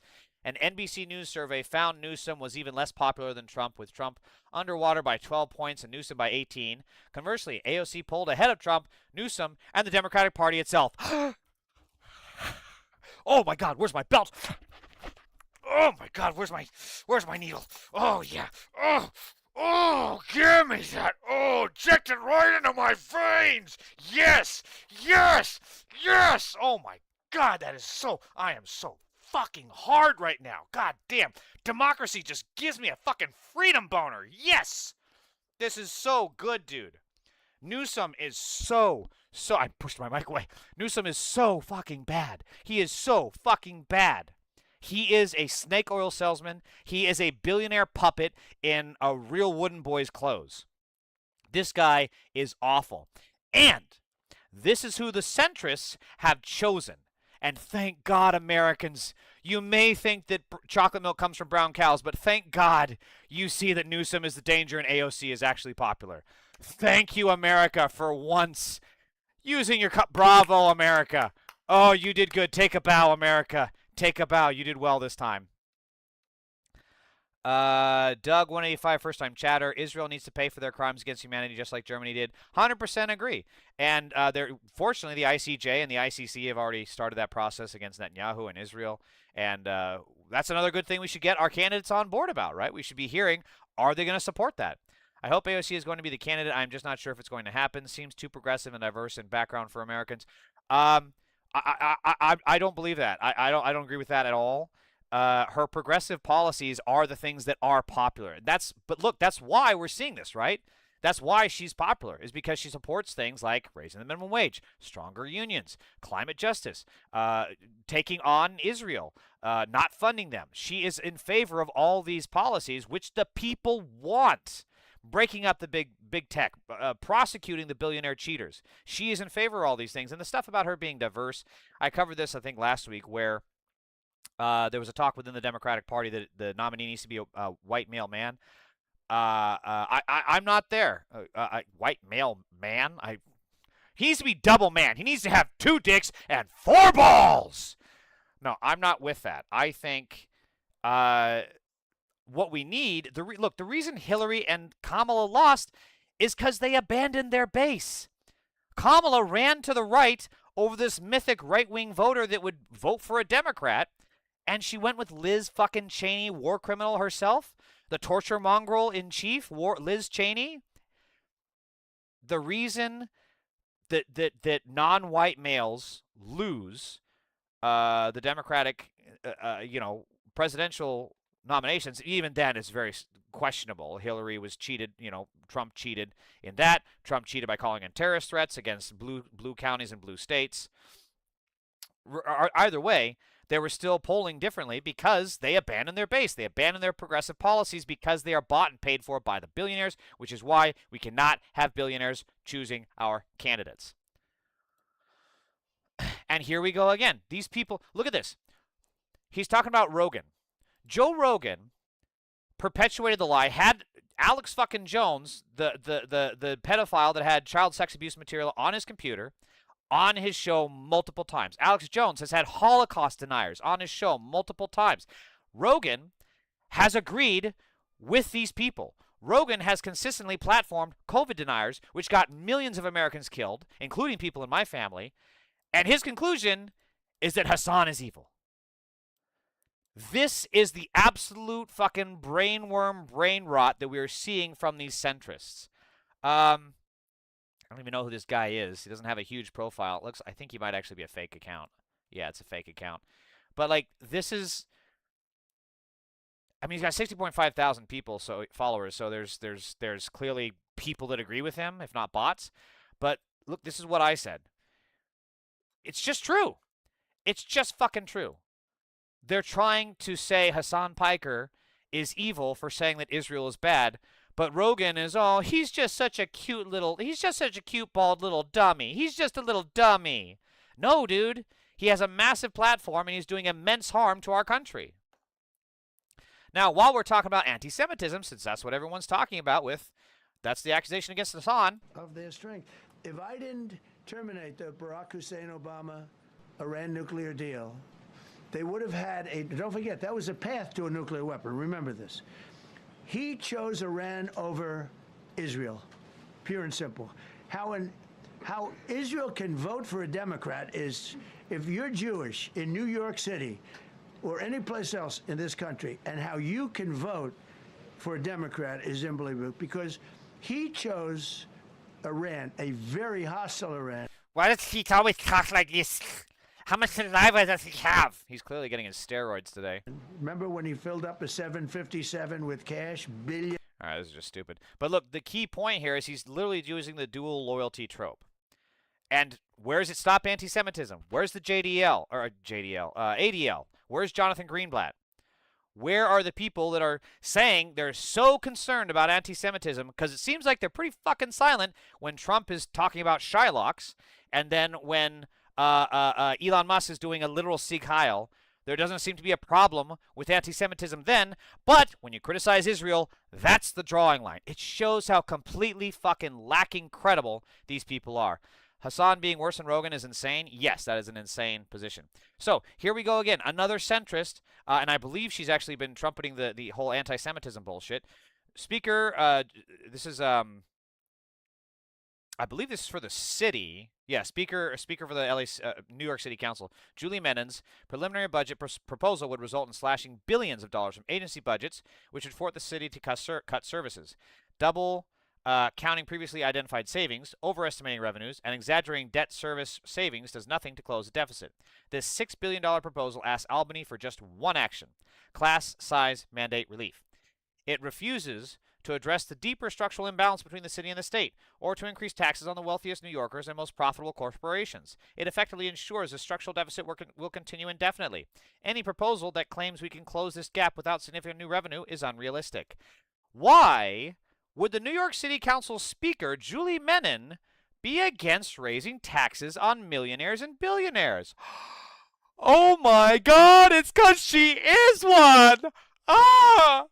An NBC News survey found Newsom was even less popular than Trump, with Trump underwater by 12 points and Newsom by 18. Conversely, AOC polled ahead of Trump, Newsom, and the Democratic Party itself. Oh my God, where's my belt? Oh my God, where's my needle? Oh yeah. Oh, give me that. Oh, inject it right into my veins. Yes, yes, yes. Oh my God, I am so fucking hard right now. God damn. Democracy just gives me a fucking freedom boner. Yes. This is so good, dude. Newsom is I pushed my mic away. Newsom is so fucking bad. He is so fucking bad. He is a snake oil salesman. He is a billionaire puppet in a real wooden boy's clothes. This guy is awful. And this is who the centrists have chosen. And thank God, Americans, you may think that chocolate milk comes from brown cows, but thank God you see that Newsom is the danger and AOC is actually popular. Thank you, America, for once using your cup. Bravo, America. Oh, you did good. Take a bow, America. Take a bow. You did well this time. Doug 185 first time chatter. Israel needs to pay for their crimes against humanity just like Germany did. 100% agree. And fortunately the ICJ and the ICC have already started that process against Netanyahu and Israel. And that's another good thing we should get our candidates on board about, right? We should be hearing, are they going to support that? I hope AOC is going to be the candidate. I'm just not sure if it's going to happen. Seems too progressive and diverse in background for Americans. I don't believe that. I don't agree with that at all. Her progressive policies are the things that are popular. But look, that's why we're seeing this, right? That's why she's popular, is because she supports things like raising the minimum wage, stronger unions, climate justice, taking on Israel, not funding them. She is in favor of all these policies, which the people want. Breaking up the big tech, prosecuting the billionaire cheaters. She is in favor of all these things. And the stuff about her being diverse, I covered this, I think, last week, where there was a talk within the Democratic Party that the nominee needs to be a white male man. I'm not there. White male man? He needs to be double man. He needs to have 2 dicks and 4 balls. No, I'm not with that. I think what we need, the reason Hillary and Kamala lost is because they abandoned their base. Kamala ran to the right over this mythic right-wing voter that would vote for a Democrat, and she went with Liz fucking Cheney, war criminal herself, the torture mongrel in chief, Liz Cheney. The reason that non-white males lose the Democratic, presidential nominations, even then, is very questionable. Hillary was cheated, Trump cheated in that. Trump cheated by calling in terrorist threats against blue counties and blue states. Either way, they were still polling differently because they abandoned their base. They abandoned their progressive policies because they are bought and paid for by the billionaires, which is why we cannot have billionaires choosing our candidates. And here we go again. These people, look at this. He's talking about Rogan. Joe Rogan perpetuated the lie, had Alex fucking Jones, the pedophile that had child sex abuse material on his computer, on his show multiple times. Alex Jones has had Holocaust deniers on his show multiple times. Rogan has agreed with these people. Rogan has consistently platformed COVID deniers, which got millions of Americans killed, including people in my family. And his conclusion is that Hassan is evil. This is the absolute fucking brainworm brain rot that we are seeing from these centrists. I don't even know who this guy is. He doesn't have a huge profile. I think he might actually be a fake account. Yeah, it's a fake account. But this is, he's got 60.5 thousand followers, so there's clearly people that agree with him, if not bots. But look, this is what I said. It's just true. It's just fucking true. They're trying to say Hassan Piker is evil for saying that Israel is bad, but Rogan is, he's just such a cute bald little dummy. He's just a little dummy. No, dude. He has a massive platform and he's doing immense harm to our country. Now, while we're talking about anti-Semitism, since that's what everyone's talking about that's the accusation against Hassan. Of their strength. If I didn't terminate the Barack Hussein Obama Iran nuclear deal, they would have had a, don't forget, that was a path to a nuclear weapon. Remember this. He chose Iran over Israel, pure and simple. How Israel can vote for a Democrat is if you're Jewish in New York City or any place else in this country, and how you can vote for a Democrat is unbelievable, because he chose Iran, a very hostile Iran. Why does he always talk like this? How much saliva does he have? He's clearly getting his steroids today. Remember when he filled up a 757 with cash? Billion. All right, this is just stupid. But look, the key point here is he's literally using the dual loyalty trope. And where does it stop anti-Semitism? Where's the ADL? Where's Jonathan Greenblatt? Where are the people that are saying they're so concerned about anti-Semitism? Because it seems like they're pretty fucking silent when Trump is talking about Shylocks, and then when Elon Musk is doing a literal Sieg Heil, there doesn't seem to be a problem with anti-Semitism then. But when you criticize Israel, that's the drawing line. It shows how completely fucking lacking credible these people are. Hassan being worse than Rogan is insane. Yes, that is an insane position. So here we go again. Another centrist, and I believe she's actually been trumpeting the whole anti-Semitism bullshit. Speaker, this is I believe this is for the city. Yeah, speaker for the New York City Council. Julie Menon's preliminary budget proposal would result in slashing billions of dollars from agency budgets, which would force the city to cut services. Double counting previously identified savings, overestimating revenues, and exaggerating debt service savings does nothing to close the deficit. This $6 billion proposal asks Albany for just one action: class size mandate relief. It refuses to address the deeper structural imbalance between the city and the state, or to increase taxes on the wealthiest New Yorkers and most profitable corporations. It effectively ensures the structural deficit will continue indefinitely. Any proposal that claims we can close this gap without significant new revenue is unrealistic. Why would the New York City Council Speaker, Julie Menon, be against raising taxes on millionaires and billionaires? Oh my God, it's because she is one! Ah!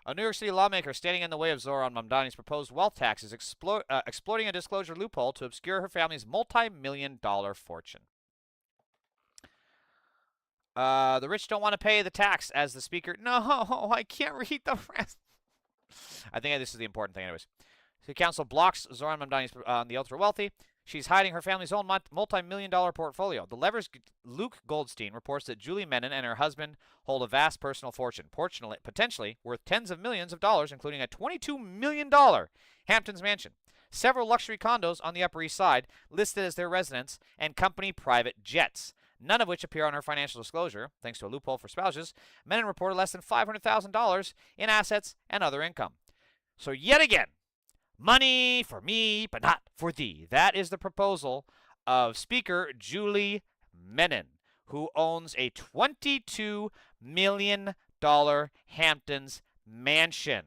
A New York City lawmaker standing in the way of Zohran Mamdani's proposed wealth taxes, exploiting a disclosure loophole to obscure her family's multi-million-dollar fortune. The rich don't want to pay the tax, as the speaker... No, I can't read the rest. I think this is the important thing anyways. The council blocks Zohran Mamdani's on the ultra-wealthy. She's hiding her family's own multi-million-dollar portfolio. The Lever's Luke Goldstein reports that Julie Menon and her husband hold a vast personal fortune, potentially worth tens of millions of dollars, including a $22 million Hamptons mansion, several luxury condos on the Upper East Side listed as their residence, and company private jets, none of which appear on her financial disclosure. Thanks to a loophole for spouses, Menon reported less than $500,000 in assets and other income. So yet again, money for me, but not for thee. That is the proposal of Speaker Julie Menon, who owns a $22 million Hamptons mansion.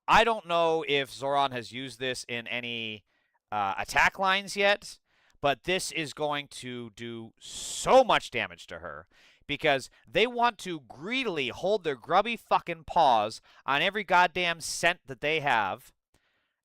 I don't know if Zohran has used this in any attack lines yet, but this is going to do so much damage to her, because they want to greedily hold their grubby fucking paws on every goddamn cent that they have,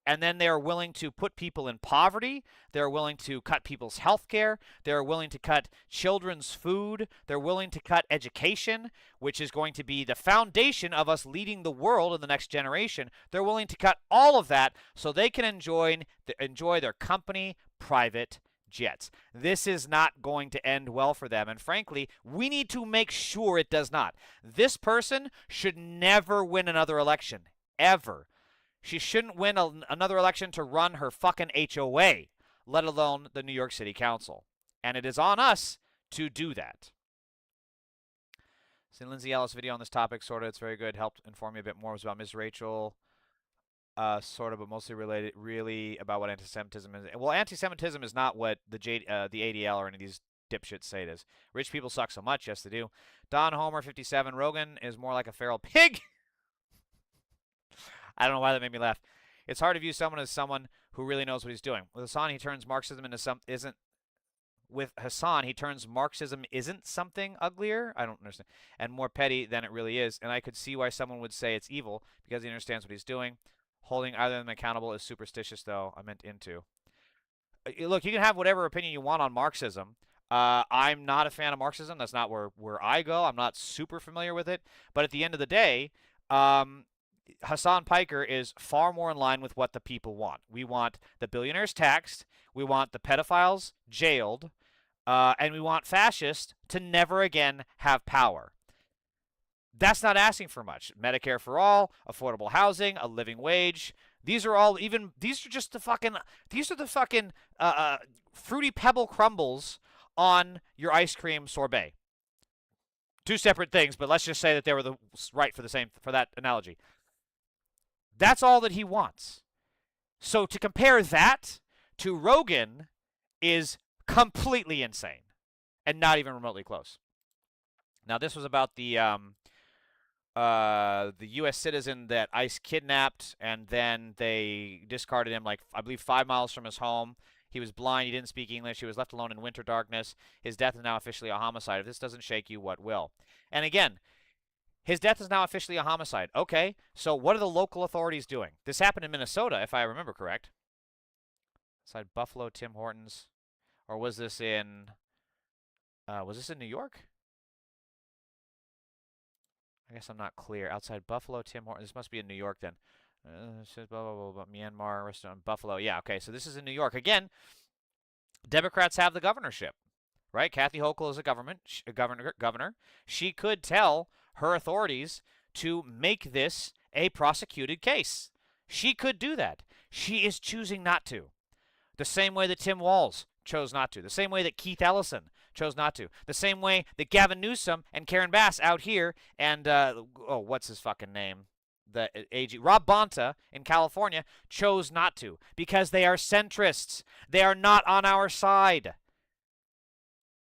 and then they are willing to put people in poverty. They're willing to cut people's health care. They're willing to cut children's food. They're willing to cut education, which is going to be the foundation of us leading the world in the next generation. They're willing to cut all of that so they can enjoy their company private jets. This is not going to end well for them, and frankly, we need to make sure it does not. This person should never win another election, ever. She shouldn't win another election to run her fucking HOA, let alone the New York City Council. And it is on us to do that. Seen Lindsay Ellis' video on this topic, sort of. It's very good. Helped inform me a bit more. It was about Ms. Rachel. Sort of, but mostly related, really, about what anti-Semitism is. Well, anti-Semitism is not what the ADL or any of these dipshits say it is. Rich people suck so much. Yes, they do. Don Homer 57. Rogan is more like a feral pig. I don't know why that made me laugh. It's hard to view someone as someone who really knows what he's doing. With Hassan, he turns Marxism isn't something uglier. I don't understand. And more petty than it really is. And I could see why someone would say it's evil because he understands what he's doing. Holding either of them accountable is superstitious, though. I meant into. Look, you can have whatever opinion you want on Marxism. I'm not a fan of Marxism. That's not where I go. I'm not super familiar with it. But at the end of the day, um, Hassan Piker is far more in line with what the people want. We want the billionaires taxed. We want the pedophiles jailed. And we want fascists to never again have power. That's not asking for much. Medicare for all, affordable housing, a living wage. These are all even. These are just the fucking. These are the fucking fruity pebble crumbles on your ice cream sorbet. Two separate things, but let's just say that they were the right for that analogy. That's all that he wants. So to compare that to Rogan is completely insane and not even remotely close. Now, this was about the U.S. citizen that ICE kidnapped, and then they discarded him, like, I believe 5 miles from his home. He was blind. He didn't speak English. He was left alone in winter darkness. His death is now officially a homicide. If this doesn't shake you, what will? And again, his death is now officially a homicide. Okay, so what are the local authorities doing? This happened in Minnesota, if I remember correct. Outside Buffalo, Tim Hortons. Or was this in New York? I guess I'm not clear. Outside Buffalo, Tim Hortons. This must be in New York then. Blah, blah, blah, blah, Myanmar, restaurant, Buffalo. Yeah, okay, so this is in New York. Again, Democrats have the governorship, right? Kathy Hochul is a governor. She could tell her authorities to make this a prosecuted case. She could do that. She is choosing not to. The same way that Tim Walz chose not to. The same way that Keith Ellison chose not to. The same way that Gavin Newsom and Karen Bass out here and, what's his fucking name? The AG, Rob Bonta in California chose not to because they are centrists. They are not on our side.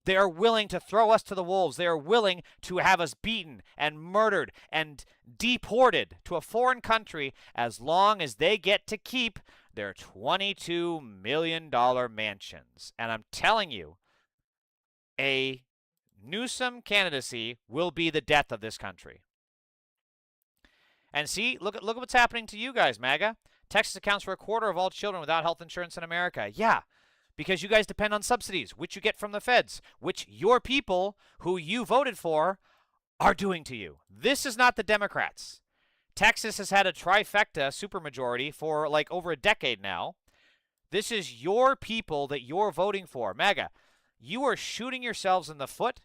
They are willing to throw us to the wolves. They are willing to have us beaten and murdered and deported to a foreign country as long as they get to keep their $22 million mansions. And I'm telling you, a Newsom candidacy will be the death of this country. And see, look at what's happening to you guys, MAGA. Texas accounts for a quarter of all children without health insurance in America. Yeah, because you guys depend on subsidies, which you get from the feds, which your people who you voted for are doing to you. This is not the Democrats. Texas has had a trifecta supermajority for like over a decade now. This is your people that you're voting for. MAGA, you are shooting yourselves in the foot.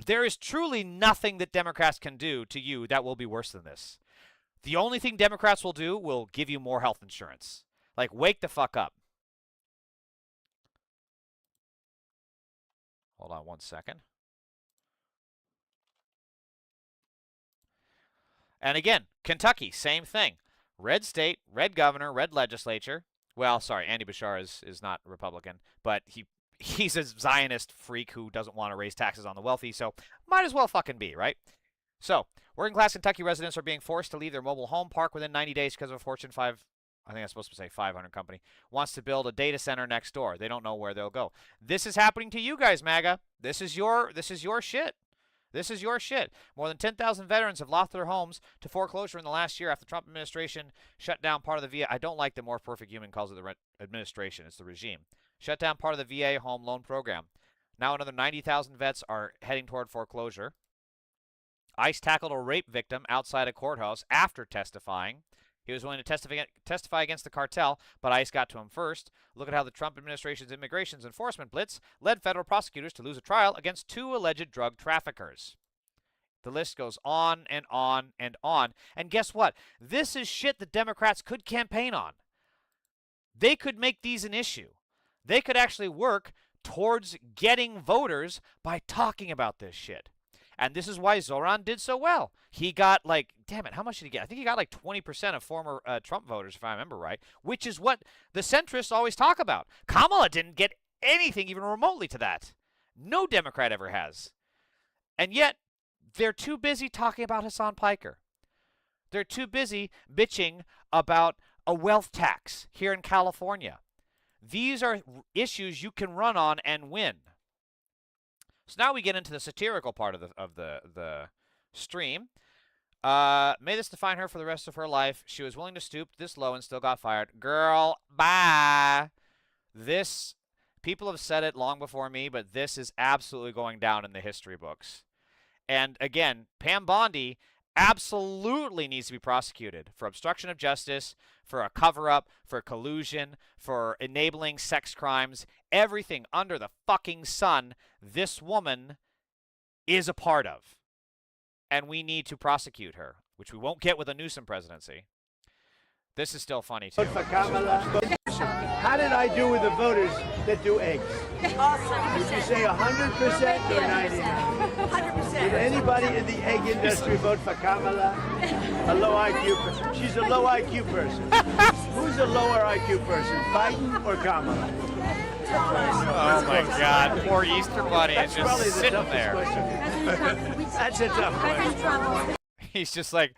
There is truly nothing that Democrats can do to you that will be worse than this. The only thing Democrats will do will give you more health insurance. Like, wake the fuck up. Hold on one second. And again, Kentucky, same thing. Red state, red governor, red legislature. Well, sorry, Andy Bashar is not Republican, but he's a Zionist freak who doesn't want to raise taxes on the wealthy, so might as well fucking be, right? So, working class Kentucky residents are being forced to leave their mobile home park within 90 days because of a Fortune 5, I think I'm supposed to say 500 company, wants to build a data center next door. They don't know where they'll go. This is happening to you guys, MAGA. This is your shit. This is your shit. More than 10,000 veterans have lost their homes to foreclosure in the last year after the Trump administration shut down part of the VA. I don't like that More Perfect Human calls it the administration. It's the regime. Shut down part of the VA home loan program. Now another 90,000 vets are heading toward foreclosure. ICE tackled a rape victim outside a courthouse after testifying. He was willing to testify against the cartel, but ICE got to him first. Look at how the Trump administration's immigration enforcement blitz led federal prosecutors to lose a trial against 2 alleged drug traffickers. The list goes on and on and on. And guess what? This is shit that Democrats could campaign on. They could make these an issue. They could actually work towards getting voters by talking about this shit. And this is why Zoran did so well. He got like, damn it, how much did he get? I think he got like 20% of former Trump voters, if I remember right, which is what the centrists always talk about. Kamala didn't get anything even remotely to that. No Democrat ever has. And yet, they're too busy talking about Hassan Piker. They're too busy bitching about a wealth tax here in California. These are issues you can run on and win. So now we get into the satirical part of the stream. May this define her for the rest of her life. She was willing to stoop this low and still got fired. Girl, bye. people have said it long before me, but this is absolutely going down in the history books. And again, Pam Bondi absolutely needs to be prosecuted for obstruction of justice, for a cover-up, for collusion, for enabling sex crimes, everything under the fucking sun this woman is a part of. And we need to prosecute her, which we won't get with a Newsom presidency. This is still funny, too. For Kamala. How did I do with the voters that do eggs? Awesome. Would you say 100% or 99? 100%. Did anybody in the egg industry vote for Kamala? A low IQ person. She's a low IQ person. Who's a lower IQ person, Biden or Kamala? Oh my God! Poor Easter Bunny is That's probably just the sitting toughest there. question. That's a tough question. He's just like,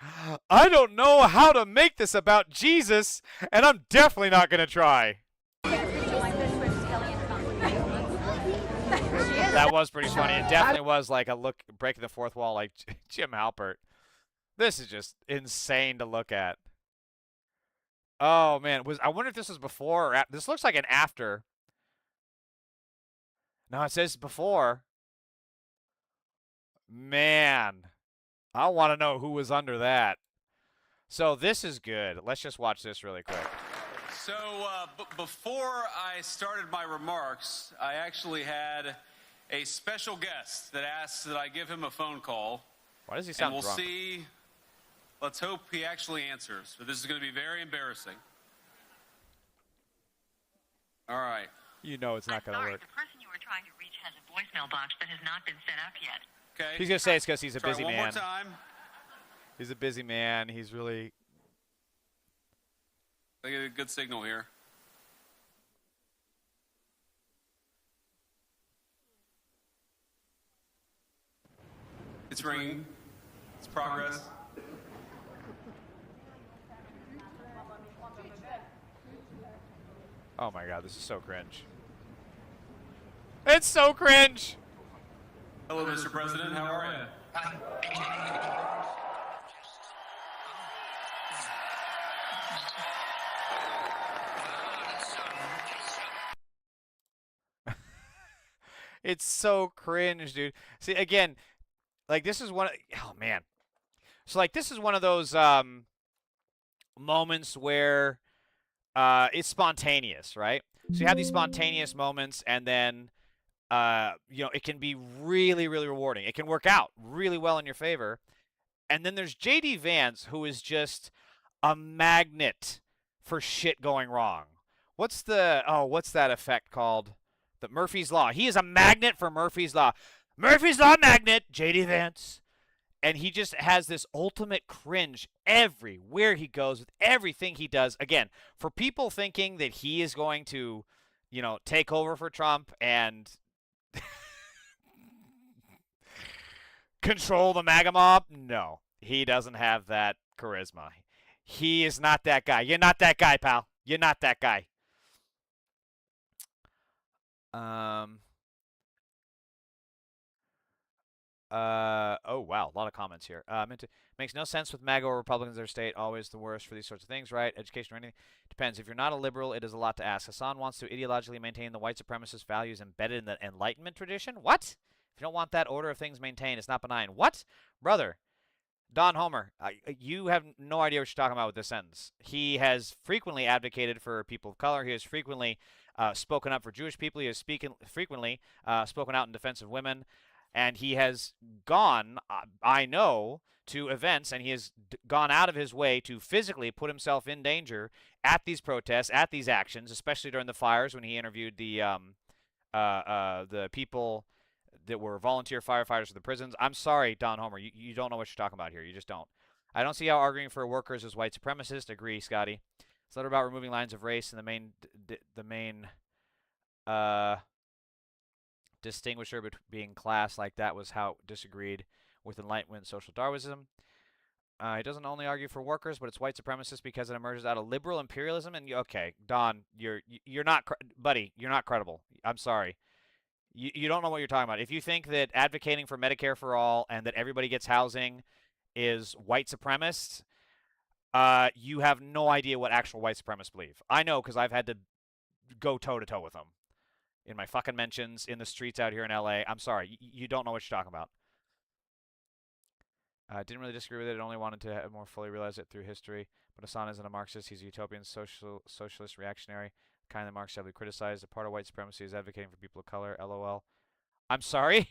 I don't know how to make this about Jesus, and I'm definitely not gonna try. That was pretty funny. It definitely was like a look breaking the fourth wall, like Jim Halpert. This is just insane to look at. Oh man, I wonder if this was before or after. This looks like an after. No, it says before. Man, I want to know who was under that. So this is good. Let's just watch this really quick. So before I started my remarks, I actually had a special guest that asked that I give him a phone call. Why does he sound and we'll drunk? see. Let's hope he actually answers. But this is going to be very embarrassing. All right. You know it's not going to work. The person you were trying to reach has a voicemail box that has not been set up yet. Okay. He's going to say it's because he's a Try busy one man. more time. He's a busy man. He's really... I get a good signal here. It's ringing. It's progress. Oh my God, this is so cringe. It's so cringe! Hello, Mr. President. How are you? It's so cringe, dude. See, again, like this is oh man. So like this is one of those moments where it's spontaneous, right? So you have these spontaneous moments and then it can be really, really rewarding. It can work out really well in your favor. And then there's JD Vance, who is just a magnet for shit going wrong. What's that effect called? The Murphy's Law. He is a magnet for Murphy's Law. Murphy's Law magnet, JD Vance. And he just has this ultimate cringe everywhere he goes with everything he does. Again, for people thinking that he is going to, take over for Trump and control the MAGA mob, no. He doesn't have that charisma. He is not that guy. You're not that guy, pal. You're not that guy. Oh wow, a lot of comments here. Makes no sense with MAGA or Republicans in their state. Always the worst for these sorts of things, right? Education or anything. Depends. If you're not a liberal, it is a lot to ask. Hassan wants to ideologically maintain the white supremacist values embedded in the Enlightenment tradition. What? If you don't want that order of things maintained, it's not benign. What? Brother, Don Homer, you have no idea what you're talking about with this sentence. He has frequently advocated for people of color. He has frequently spoken up for Jewish people. He has frequently spoken out in defense of women. And he has gone, I know, to events, and he has gone out of his way to physically put himself in danger at these protests, at these actions, especially during the fires when he interviewed the people that were volunteer firefighters for the prisons. I'm sorry, Don Homer, you don't know what you're talking about here. You just don't. I don't see how arguing for workers is white supremacist. Agree, Scotty. It's not about removing lines of race and the main distinguisher between being class like that was how it disagreed with Enlightenment social Darwinism. He doesn't only argue for workers, but it's white supremacist because it emerges out of liberal imperialism. And okay, Don, you're not, buddy, you're not credible. I'm sorry. You don't know what you're talking about. If you think that advocating for Medicare for all and that everybody gets housing is white supremacist, you have no idea what actual white supremacists believe. I know because I've had to go toe-to-toe with them. in my fucking mentions, in the streets out here in LA. I'm sorry, you don't know what you're talking about. Didn't really disagree with it. Only wanted to more fully realize it through history. But Hassan isn't a Marxist. He's a utopian, socialist, reactionary. Kind of Marx heavily criticized. A part of white supremacy is advocating for people of color. LOL. I'm sorry?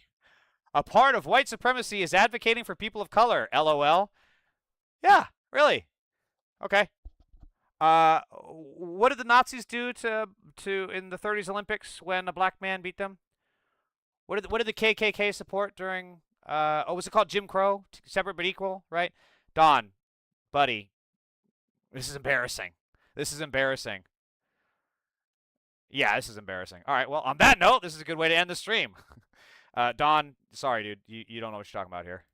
A part of white supremacy is advocating for people of color. LOL. Yeah, really. Okay. What did the Nazis do to in the 30s Olympics when a black man beat them? What did the KKK support during? Was it called Jim Crow? Separate but equal, right? Don, buddy, this is embarrassing. This is embarrassing. Yeah, this is embarrassing. All right, well, on that note, this is a good way to end the stream. Don, sorry, dude, you don't know what you're talking about here.